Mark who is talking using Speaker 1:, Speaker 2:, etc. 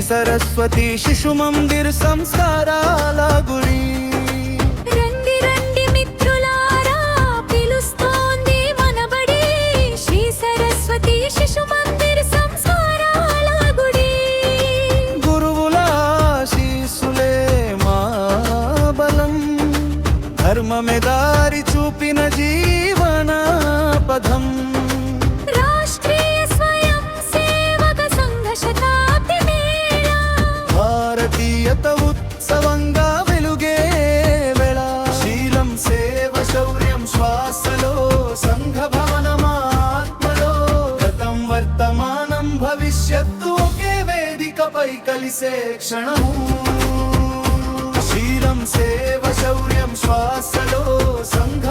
Speaker 1: సరస్వతి శిశు మందిర్ సంస్కారాల గుడి.
Speaker 2: రండి రండి మిత్రులారా, పిలుస్తోంది మనబడి, శ్రీ సరస్వతి శిశు మందిర్ సంస్కారాల గుడి.
Speaker 1: గురువుల ఆశీస్సులే మా బలం, ధర్మమే దారి చూపిన జీవన పదం.
Speaker 2: రాష్ట్రీయ స్వయం సేవక సంఘ శతాబ్ది మేళ,
Speaker 1: భారతీయత ఉత్సవంగా వెలుగే వేళ. శీలం సేవ శౌర్యం శ్వాసలో, సంఘ భవనమాత్మలో, గతం వర్తమానం భవిష్యత్తు ఒకే వేదికపై కలిసే క్షణము. శీలం సేవ శౌర్యం శ్వాసలో, సంఘ